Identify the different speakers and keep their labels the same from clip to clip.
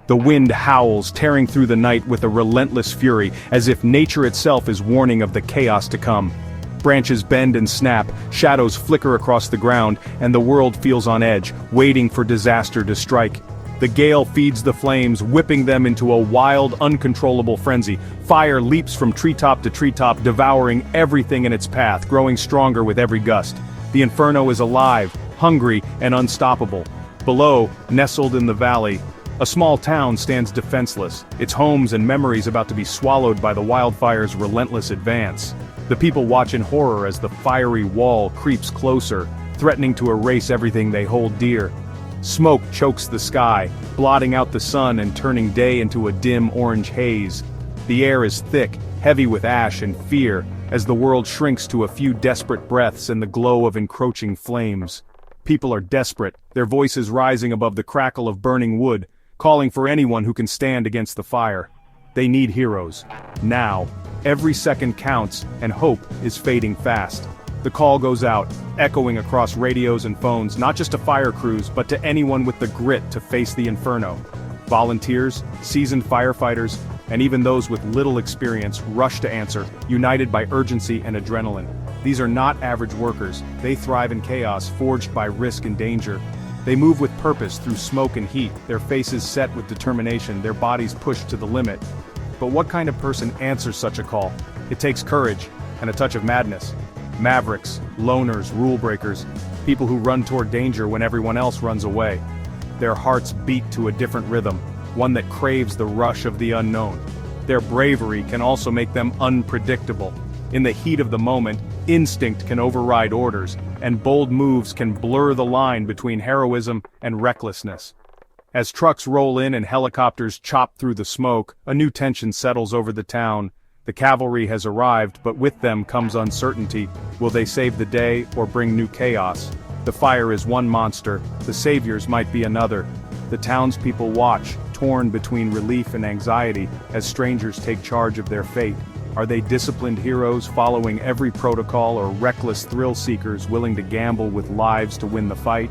Speaker 1: The wind howls, tearing through the night with a relentless fury, as if nature itself is warning of the chaos to come. Branches bend and snap, shadows flicker across the ground, and the world feels on edge, waiting for disaster to strike. The gale feeds the flames, whipping them into a wild, uncontrollable frenzy. Fire leaps from treetop to treetop, devouring everything in its path, growing stronger with every gust. The inferno is alive, hungry, and unstoppable. Below, nestled in the valley, a small town stands defenseless, its homes and memories about to be swallowed by the wildfire's relentless advance. The people watch in horror as the fiery wall creeps closer, threatening to erase everything they hold dear. Smoke chokes the sky, blotting out the sun and turning day into a dim orange haze. The air is thick, heavy with ash and fear, as the world shrinks to a few desperate breaths in the glow of encroaching flames. People are desperate, their voices rising above the crackle of burning wood, calling for anyone who can stand against the fire. They need heroes. Now. Every second counts, and hope is fading fast. The call goes out, echoing across radios and phones, not just to fire crews, but to anyone with the grit to face the inferno. Volunteers, seasoned firefighters, and even those with little experience rush to answer, united by urgency and adrenaline. These are not average workers. They thrive in chaos, forged by risk and danger. They move with purpose through smoke and heat, their faces set with determination, their bodies pushed to the limit. But what kind of person answers such a call? It takes courage, and a touch of madness. Mavericks, loners, rule breakers, people who run toward danger when everyone else runs away. Their hearts beat to a different rhythm, one that craves the rush of the unknown. Their bravery can also make them unpredictable. In the heat of the moment, instinct can override orders, and bold moves can blur the line between heroism and recklessness. As trucks roll in and helicopters chop through the smoke, a new tension settles over the town. The cavalry has arrived, but with them comes uncertainty. Will they save the day or bring new chaos? The fire is one monster, the saviors might be another. The townspeople watch, torn between relief and anxiety, as strangers take charge of their fate. Are they disciplined heroes following every protocol, or reckless thrill-seekers willing to gamble with lives to win the fight?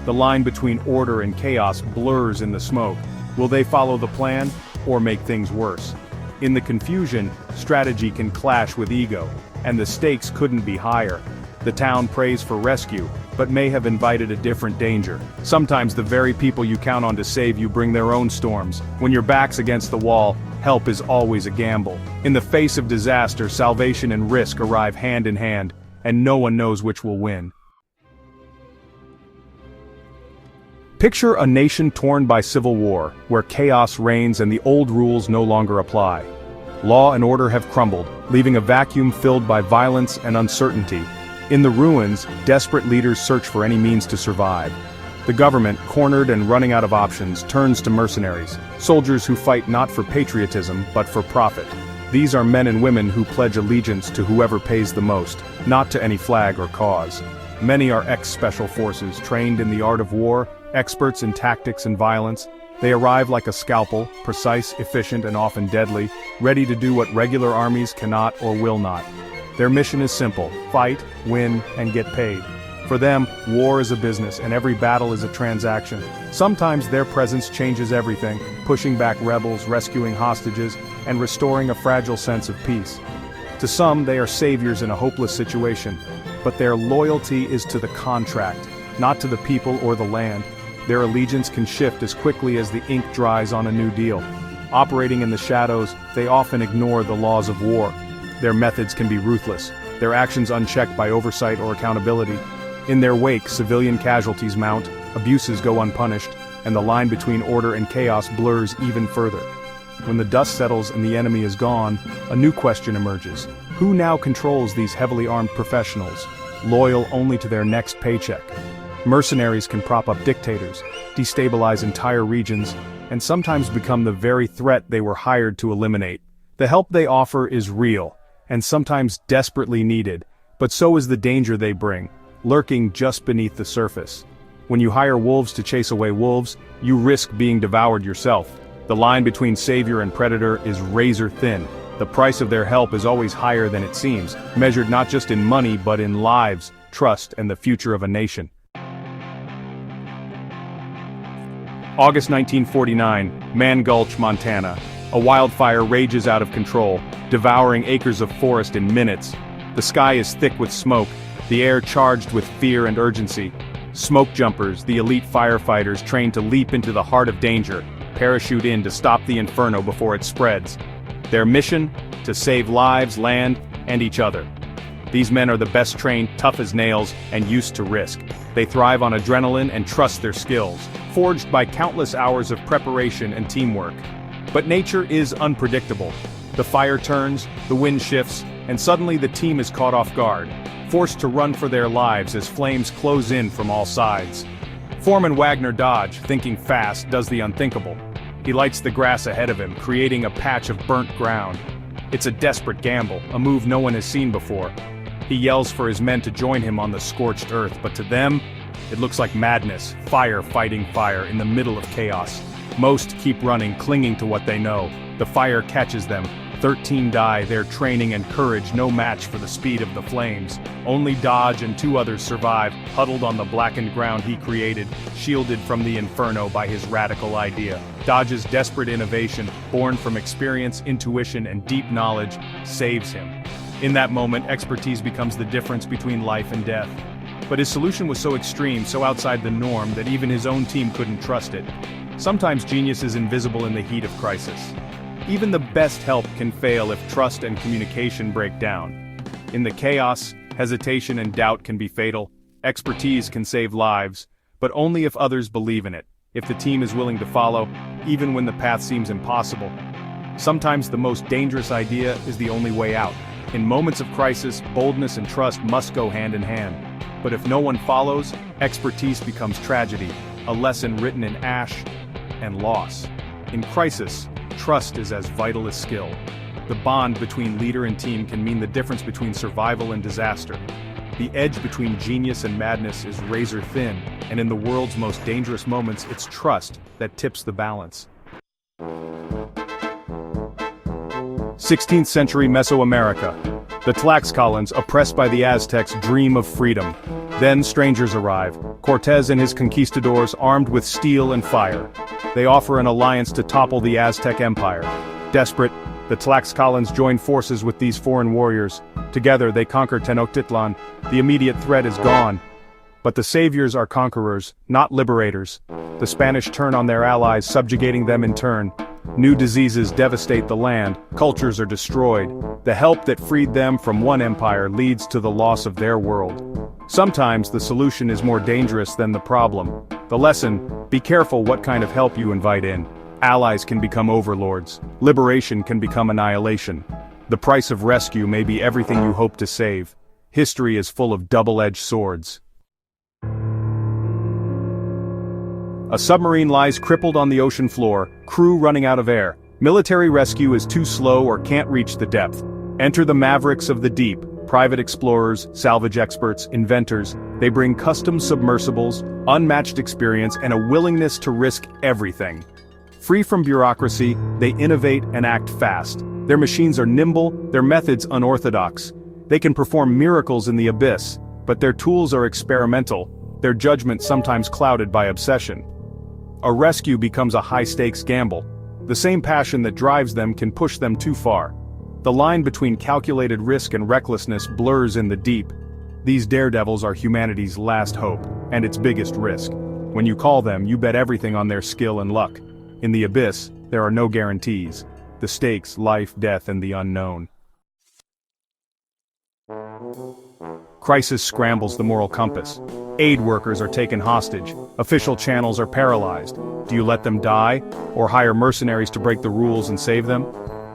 Speaker 1: The line between order and chaos blurs in the smoke. Will they follow the plan, or make things worse? In the confusion, strategy can clash with ego, and the stakes couldn't be higher. The town prays for rescue, but may have invited a different danger. Sometimes the very people you count on to save you bring their own storms. When your back's against the wall, help is always a gamble. In the face of disaster, salvation and risk arrive hand in hand, and no one knows which will win. Picture a nation torn by civil war, where chaos reigns and the old rules no longer apply. Law and order have crumbled, leaving a vacuum filled by violence and uncertainty. In the ruins, desperate leaders search for any means to survive. The government, cornered and running out of options, turns to mercenaries, soldiers who fight not for patriotism, but for profit. These are men and women who pledge allegiance to whoever pays the most, not to any flag or cause. Many are ex-special forces, trained in the art of war, experts in tactics and violence. They arrive like a scalpel, precise, efficient, and often deadly, ready to do what regular armies cannot or will not. Their mission is simple: fight, win, and get paid. For them, war is a business, and every battle is a transaction. Sometimes their presence changes everything, pushing back rebels, rescuing hostages, and restoring a fragile sense of peace. To some, they are saviors in a hopeless situation, but their loyalty is to the contract, not to the people or the land. Their allegiance can shift as quickly as the ink dries on a new deal. Operating in the shadows, they often ignore the laws of war. Their methods can be ruthless, their actions unchecked by oversight or accountability. In their wake, civilian casualties mount, abuses go unpunished, and the line between order and chaos blurs even further. When the dust settles and the enemy is gone, a new question emerges. Who now controls these heavily armed professionals, loyal only to their next paycheck? Mercenaries can prop up dictators, destabilize entire regions, and sometimes become the very threat they were hired to eliminate. The help they offer is real, and sometimes desperately needed, but so is the danger they bring, lurking just beneath the surface. When you hire wolves to chase away wolves, you risk being devoured yourself. The line between savior and predator is razor thin. The price of their help is always higher than it seems, measured not just in money but in lives, trust, and the future of a nation. August 1949, Man Gulch, Montana. A wildfire rages out of control, devouring acres of forest in minutes. The sky is thick with smoke, the air charged with fear and urgency. Smoke jumpers, the elite firefighters trained to leap into the heart of danger, parachute in to stop the inferno before it spreads. Their mission? To save lives, land, and each other. These men are the best trained, tough as nails, and used to risk. They thrive on adrenaline and trust their skills, forged by countless hours of preparation and teamwork. But nature is unpredictable. The fire turns, the wind shifts, and suddenly the team is caught off guard, forced to run for their lives as flames close in from all sides. Foreman Wagner Dodge, thinking fast, does the unthinkable. He lights the grass ahead of him, creating a patch of burnt ground. It's a desperate gamble, a move no one has seen before. He yells for his men to join him on the scorched earth, but to them, it looks like madness, fire fighting fire in the middle of chaos. Most keep running, clinging to what they know. The fire catches them. 13 die, their training and courage no match for the speed of the flames. Only Dodge and 2 others survive, huddled on the blackened ground he created, shielded from the inferno by his radical idea. Dodge's desperate innovation, born from experience, intuition, and deep knowledge, saves him. In that moment, expertise becomes the difference between life and death. But his solution was so extreme, so outside the norm, that even his own team couldn't trust it. Sometimes genius is invisible in the heat of crisis. Even the best help can fail if trust and communication break down. In the chaos, hesitation and doubt can be fatal. Expertise can save lives, but only if others believe in it, if the team is willing to follow, even when the path seems impossible. Sometimes the most dangerous idea is the only way out. In moments of crisis, boldness and trust must go hand in hand. But if no one follows, expertise becomes tragedy, a lesson written in ash and loss. In crisis, trust is as vital as skill. The bond between leader and team can mean the difference between survival and disaster. The edge between genius and madness is razor thin, and in the world's most dangerous moments, it's trust that tips the balance. 16th century Mesoamerica. The Tlaxcalans, oppressed by the Aztecs, dream of freedom. Then strangers arrive, Cortez and his conquistadors armed with steel and fire. They offer an alliance to topple the Aztec Empire. Desperate, the Tlaxcalans join forces with these foreign warriors. Together they conquer Tenochtitlan. The immediate threat is gone. But the saviors are conquerors, not liberators. The Spanish turn on their allies, subjugating them in turn. New diseases devastate the land, cultures are destroyed. The help that freed them from one empire leads to the loss of their world. Sometimes the solution is more dangerous than the problem. The lesson: be careful what kind of help you invite in. Allies can become overlords. Liberation can become annihilation. The price of rescue may be everything you hope to save. History is full of double-edged swords. A submarine lies crippled on the ocean floor, crew running out of air. Military rescue is too slow or can't reach the depth. Enter the mavericks of the deep, private explorers, salvage experts, inventors. They bring custom submersibles, unmatched experience, and a willingness to risk everything. Free from bureaucracy, they innovate and act fast. Their machines are nimble, their methods unorthodox. They can perform miracles in the abyss, but their tools are experimental, their judgment sometimes clouded by obsession. A rescue becomes a high-stakes gamble. The same passion that drives them can push them too far. The line between calculated risk and recklessness blurs in the deep. These daredevils are humanity's last hope, and its biggest risk. When you call them, you bet everything on their skill and luck. In the abyss, there are no guarantees. The stakes, life, death, and the unknown. Crisis scrambles the moral compass. Aid workers are taken hostage. Official channels are paralyzed. Do you let them die, or hire mercenaries to break the rules and save them?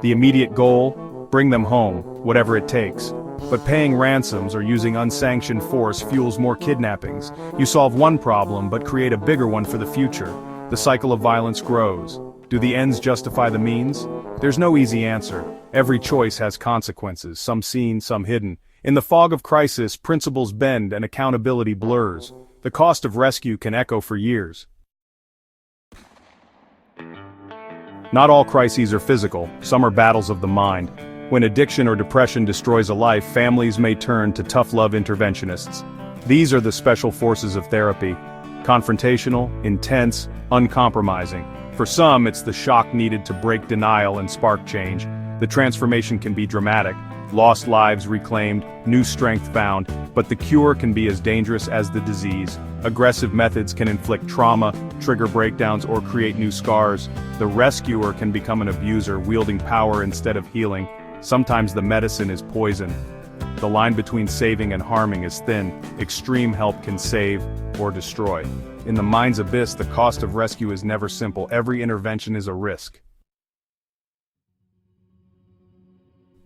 Speaker 1: The immediate goal? Bring them home, whatever it takes. But paying ransoms or using unsanctioned force fuels more kidnappings. You solve one problem but create a bigger one for the future. The cycle of violence grows. Do the ends justify the means? There's no easy answer. Every choice has consequences, some seen, some hidden. In the fog of crisis, principles bend and accountability blurs. The cost of rescue can echo for years. Not all crises are physical, some are battles of the mind. When addiction or depression destroys a life, families may turn to tough love interventionists. These are the special forces of therapy. Confrontational, intense, uncompromising. For some, it's the shock needed to break denial and spark change. The transformation can be dramatic, lost lives reclaimed, new strength found, but the cure can be as dangerous as the disease. Aggressive methods can inflict trauma, trigger breakdowns, or create new scars. The rescuer can become an abuser, wielding power instead of healing. Sometimes the medicine is poison. The line between saving and harming is thin. Extreme help can save or destroy. In the mind's abyss, the cost of rescue is never simple. Every intervention is a risk.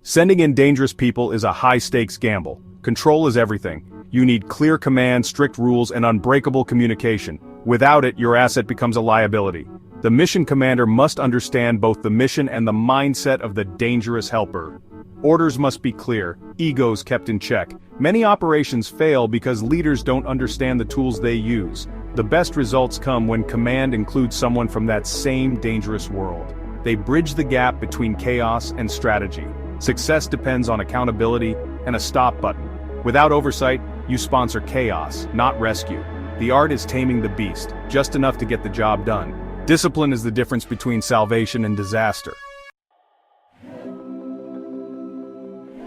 Speaker 1: Sending in dangerous people is a high-stakes gamble. Control is everything. You need clear command, strict rules, and unbreakable communication. Without it, your asset becomes a liability. The mission commander must understand both the mission and the mindset of the dangerous helper. Orders must be clear, egos kept in check. Many operations fail because leaders don't understand the tools they use. The best results come when command includes someone from that same dangerous world. They bridge the gap between chaos and strategy. Success depends on accountability and a stop button. Without oversight, you sponsor chaos, not rescue. The art is taming the beast, just enough to get the job done. Discipline is the difference between salvation and disaster.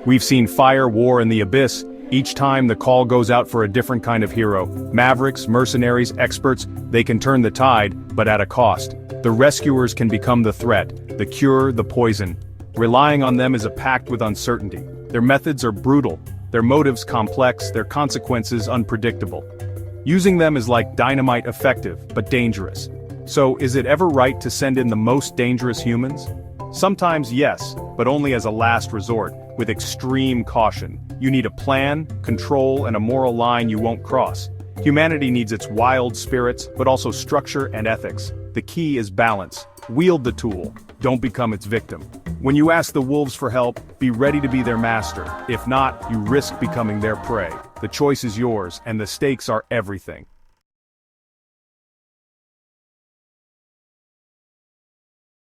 Speaker 1: We've seen fire, war, and the abyss. Each time the call goes out for a different kind of hero. Mavericks, mercenaries, experts, they can turn the tide, but at a cost. The rescuers can become the threat, the cure, the poison. Relying on them is a pact with uncertainty. Their methods are brutal, their motives complex, their consequences unpredictable. Using them is like dynamite, effective, but dangerous. So, is it ever right to send in the most dangerous humans? Sometimes yes, but only as a last resort, with extreme caution. You need a plan, control, and a moral line you won't cross. Humanity needs its wild spirits, but also structure and ethics. The key is balance. Wield the tool, don't become its victim. When you ask the wolves for help, be ready to be their master. If not, you risk becoming their prey. The choice is yours, and the stakes are everything.